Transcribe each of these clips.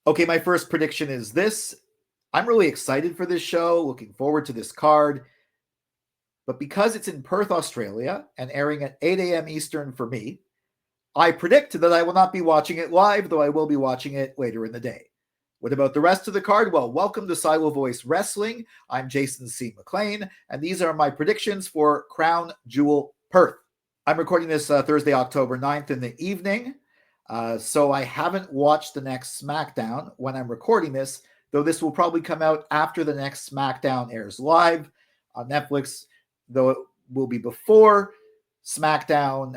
Okay, my first prediction is this. I'm really excited for this show, looking forward to this card. But because it's in Perth, Australia, and airing at 8 a.m. Eastern for me, I predict that I will not be watching it live, though I will be watching it later in the day. What about the rest of the card? Well, welcome to Silo Voice Wrestling. I'm Jason C. McLean, and these are my predictions for Crown Jewel Perth. I'm recording this Thursday, October 9th in the evening, so I haven't watched the next SmackDown when I'm recording this, though this will probably come out after the next SmackDown airs live on Netflix, though it will be before SmackDown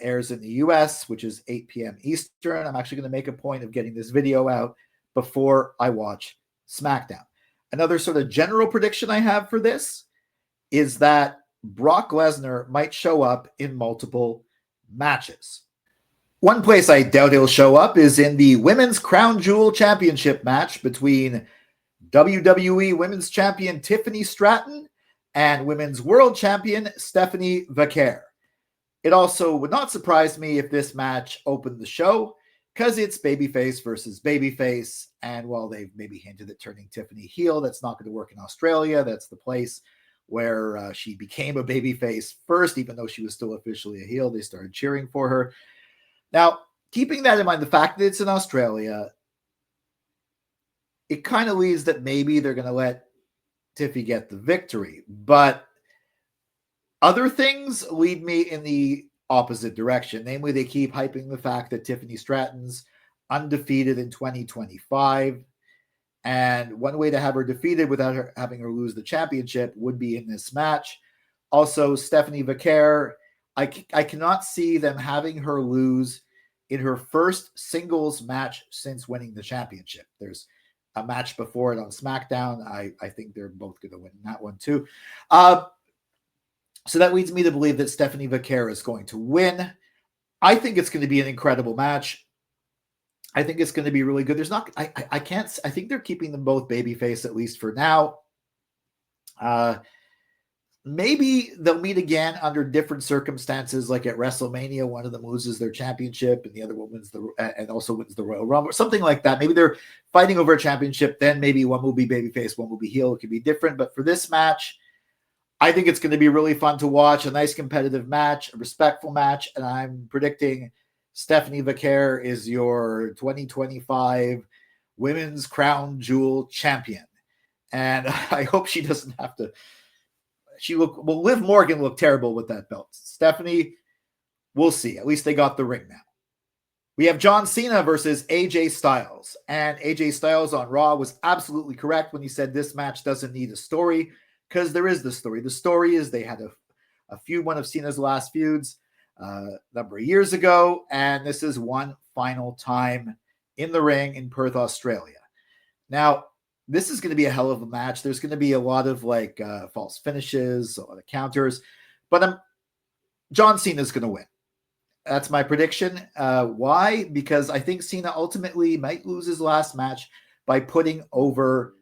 airs in the US, which is 8 p.m. Eastern. I'm actually going to make a point of getting this video out before I watch SmackDown. Another sort of general prediction I have for this is that Brock Lesnar might show up in multiple matches. One place I doubt he'll show up is in the Women's Crown Jewel Championship match between WWE Women's Champion Tiffany Stratton and Women's World Champion Stephanie Vaquer. It also would not surprise me if this match opened the show, because it's babyface versus babyface, and while they've maybe hinted at turning Tiffany heel, that's not going to work in Australia. That's the place where she became a babyface first, even though she was still officially a heel. They started cheering for her. Now, keeping that in mind, the fact that it's in Australia, it kind of leads that maybe they're going to let Tiffy get the victory. But other things lead me in the opposite direction. Namely, they keep hyping the fact that Tiffany Stratton's undefeated in 2025. And one way to have her defeated without her having her lose the championship would be in this match. Also, Stephanie Vaquer, I cannot see them having her lose in her first singles match since winning the championship. There's a match before it on SmackDown. I think they're both going to win that one too. So that leads me to believe that Stephanie Vaquer is going to win. I think it's going to be an incredible match. I think it's going to be really good. There's not, I think they're keeping them both babyface, at least for now. Maybe they'll meet again under different circumstances, like at WrestleMania, one of them loses their championship and the other one wins and also wins the Royal Rumble, something like that. Maybe they're fighting over a championship. Then maybe one will be babyface, one will be heel. It could be different. But for this match, I think it's going to be really fun to watch, a nice competitive match, a respectful match, and I'm predicting Stephanie Vaquer is your 2025 Women's Crown Jewel champion. And I hope she doesn't have to. Liv Morgan looked terrible with that belt. Stephanie, we'll see. At least they got the ring now. We have John Cena versus AJ Styles. And AJ Styles on Raw was absolutely correct when he said this match doesn't need a story, because there is the story. The story is they had a feud, one of Cena's last feuds a number of years ago, and this is one final time in the ring in Perth, Australia. Now, this is going to be a hell of a match. There's going to be a lot of false finishes, a lot of counters, but John Cena is going to win. That's my prediction. Why? Because I think Cena ultimately might lose his last match by putting over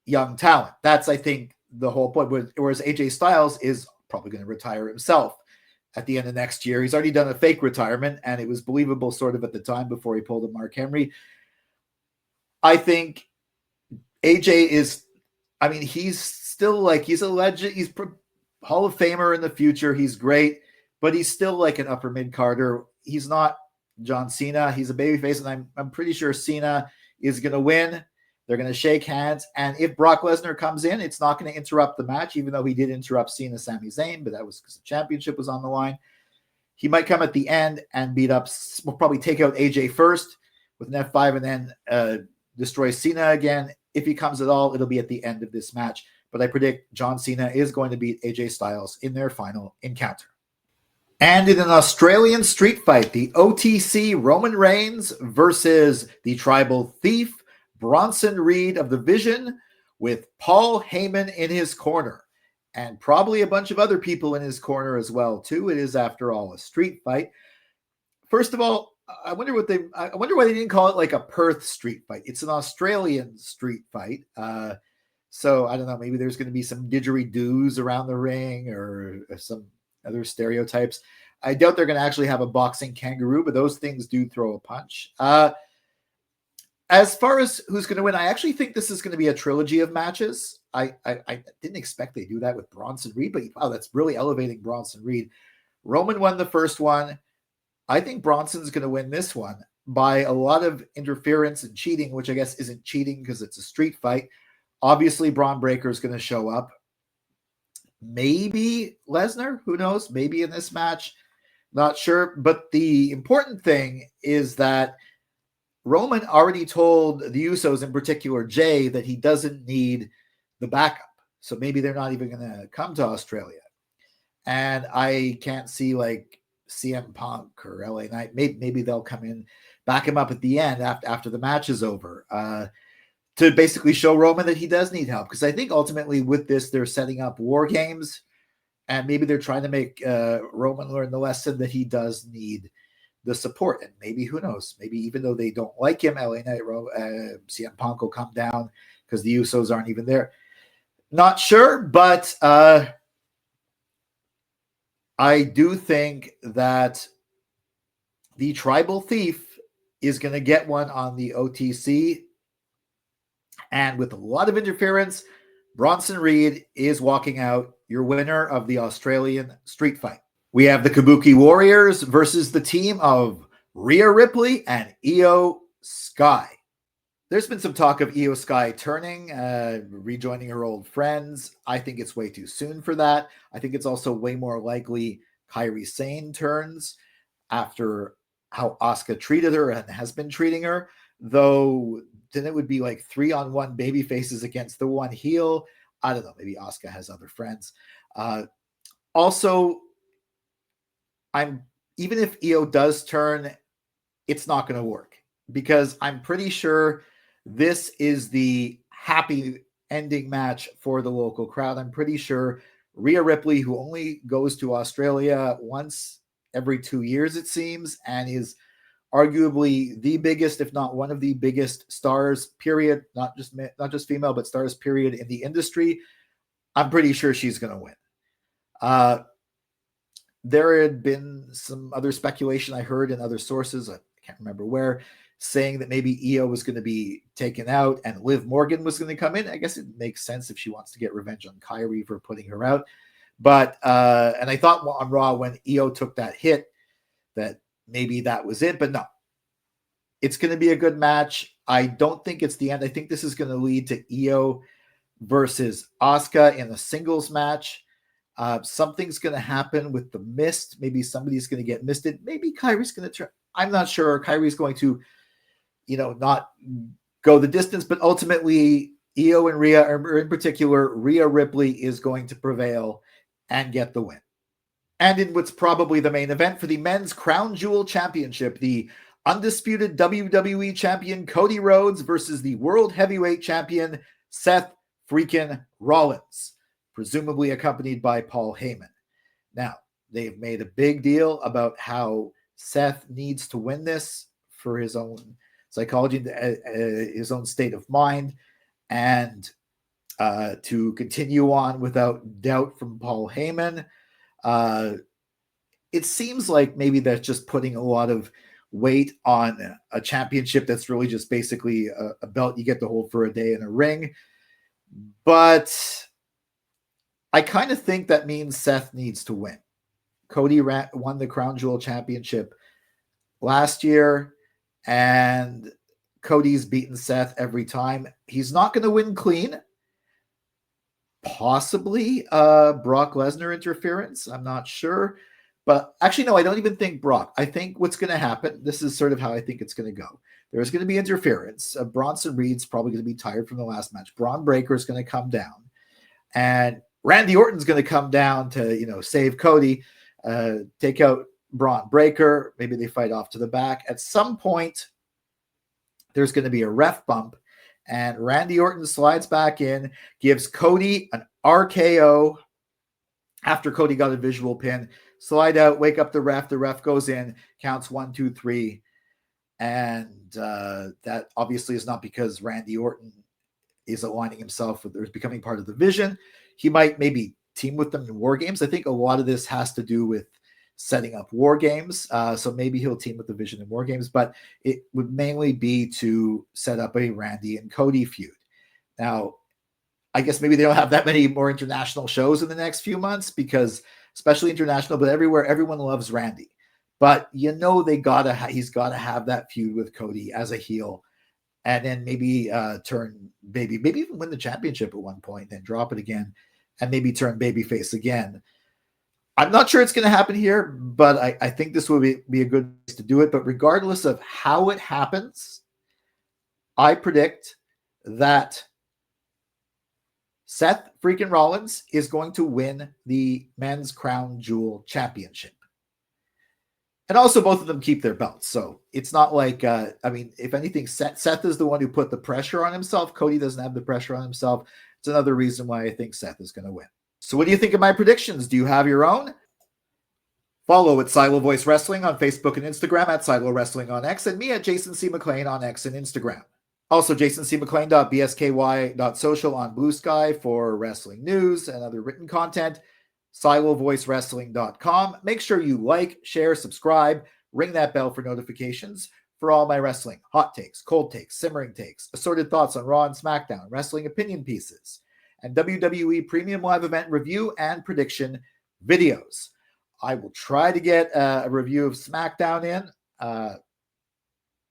young talent. That's, I think, the whole point. Whereas AJ Styles is probably going to retire himself at the end of next year. He's already done a fake retirement, and it was believable sort of at the time before he pulled a Mark Henry. I think AJ is, he's still he's a legend. He's Hall of Famer in the future. He's great, but he's still like an upper mid-carder. He's not John Cena. He's a babyface, and I'm pretty sure Cena is going to win. They're going to shake hands. And if Brock Lesnar comes in, it's not going to interrupt the match, even though he did interrupt Cena, Sami Zayn, but that was because the championship was on the line. He might come at the end and we'll probably take out AJ first with an F5 and then destroy Cena again. If he comes at all, it'll be at the end of this match. But I predict John Cena is going to beat AJ Styles in their final encounter. And in an Australian street fight, the OTC Roman Reigns versus the Tribal Thief Bronson Reed of the Vision, with Paul Heyman in his corner, and probably a bunch of other people in his corner as well too. It is, after all, a street fight. First of all, I wonder why they didn't call it like a Perth street fight. It's an Australian street fight. So I don't know, maybe there's going to be some didgeridoos around the ring or some other stereotypes. I doubt they're going to actually have a boxing kangaroo, but those things do throw a punch. As far as who's going to win, I actually think this is going to be a trilogy of matches. I didn't expect they do that with Bronson Reed, but wow, that's really elevating Bronson Reed. Roman won the first one. I think Bronson's going to win this one by a lot of interference and cheating, which I guess isn't cheating because it's a street fight. Obviously, Braun Breaker is going to show up. Maybe Lesnar, who knows? Maybe in this match, not sure. But the important thing is that Roman already told the Usos, in particular Jay, that he doesn't need the backup. So maybe they're not even going to come to Australia. And I can't see like CM Punk or LA Knight. Maybe they'll come in, back him up at the end after the match is over, to basically show Roman that he does need help. Because I think ultimately with this, they're setting up war games, and maybe they're trying to make Roman learn the lesson that he does need the support. And maybe, who knows, maybe even though they don't like him, LA Knight, CM Punk will come down because the Usos aren't even there. Not sure, but I do think that the Tribal Thief is going to get one on the OTC. And with a lot of interference, Bronson Reed is walking out, your winner of the Australian street fight. We have the Kabuki Warriors versus the team of Rhea Ripley and Io Sky. There's been some talk of Io Sky turning, rejoining her old friends. I think it's way too soon for that. I think it's also way more likely Kairi Sane turns after how Asuka treated her and has been treating her. Though then it would be like 3-on-1 baby faces against the one heel. I don't know. Maybe Asuka has other friends. Also, even if Io does turn, it's not going to work because I'm pretty sure this is the happy ending match for the local crowd. I'm pretty sure Rhea Ripley, who only goes to Australia once every 2 years, it seems, and is arguably the biggest, if not one of the biggest stars, period, not just female, but stars, period, in the industry. I'm pretty sure she's going to win. There had been some other speculation I heard in other sources, I can't remember where, saying that maybe Io was going to be taken out and Liv Morgan was going to come in. I guess it makes sense if she wants to get revenge on Kairi for putting her out. But, and I thought on Raw when Io took that hit that maybe that was it, but no. It's going to be a good match. I don't think it's the end. I think this is going to lead to Io versus Asuka in a singles match. Something's going to happen with the mist. Maybe somebody's going to get misted. Maybe Kairi's going to turn. I'm not sure. Kairi's going to, not go the distance, but ultimately Io and Rhea, or in particular, Rhea Ripley is going to prevail and get the win. And in what's probably the main event for the Men's Crown Jewel Championship, the undisputed WWE champion Cody Rhodes versus the World Heavyweight champion Seth freaking Rollins, presumably accompanied by Paul Heyman. Now, they've made a big deal about how Seth needs to win this for his own psychology, his own state of mind, and to continue on without doubt from Paul Heyman. It seems like maybe that's just putting a lot of weight on a championship that's really just basically a belt you get to hold for a day in a ring. But I kind of think that means Seth needs to win. Cody won the Crown Jewel Championship last year, and Cody's beaten Seth every time. He's not going to win clean. Possibly Brock Lesnar interference. I'm not sure. But actually, no, I don't even think Brock. I think what's going to happen, this is sort of how I think it's going to go. There's going to be interference. Bronson Reed's probably going to be tired from the last match. Braun Breaker is going to come down. And Randy Orton's going to come down to, save Cody, take out Braun Breaker. Maybe they fight off to the back. At some point, there's going to be a ref bump. And Randy Orton slides back in, gives Cody an RKO after Cody got a visual pin. Slide out, wake up the ref. The ref goes in, counts 1, 2, 3. And that obviously is not because Randy Orton is aligning himself with or becoming part of the Vision. He might maybe team with them in War Games. I think a lot of this has to do with setting up war games. So maybe he'll team with the Vision in war games, but it would mainly be to set up a Randy and Cody feud. Now, I guess maybe they don't have that many more international shows in the next few months, because especially international, but everywhere, everyone loves Randy. But he's got to have that feud with Cody as a heel, and then maybe maybe even win the championship at one point, then drop it again, and maybe turn babyface again. I'm not sure it's going to happen here, but I think this will be a good place to do it. But regardless of how it happens, I predict that Seth freaking Rollins is going to win the Men's Crown Jewel Championship. And also both of them keep their belts. So it's not like, if anything, Seth is the one who put the pressure on himself. Cody doesn't have the pressure on himself. It's another reason why I think Seth is going to win. So what do you think of my predictions? Do you have your own? Follow at Silo Voice Wrestling on Facebook and Instagram, at Silo Wrestling on X, and me at Jason C. McLean on X and Instagram. Also, jasoncmclean.bsky.social on Bluesky for wrestling news and other written content. SiloVoiceWrestling.com. Make sure you like, share, subscribe, ring that bell for notifications for all my wrestling hot takes, cold takes, simmering takes, assorted thoughts on Raw and SmackDown, wrestling opinion pieces, and WWE Premium Live Event review and prediction videos. I will try to get a review of SmackDown in.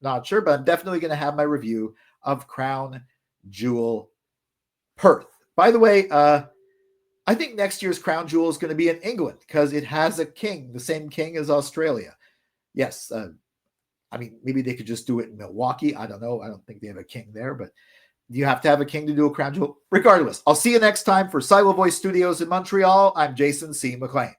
Not sure, but I'm definitely going to have my review of Crown Jewel Perth. By the way, I think next year's Crown Jewel is going to be in England because it has a king, the same king as Australia. Yes, maybe they could just do it in Milwaukee. I don't know. I don't think they have a king there, but you have to have a king to do a Crown Jewel. Regardless, I'll see you next time for Silo Voice Studios in Montreal. I'm Jason C. McLean.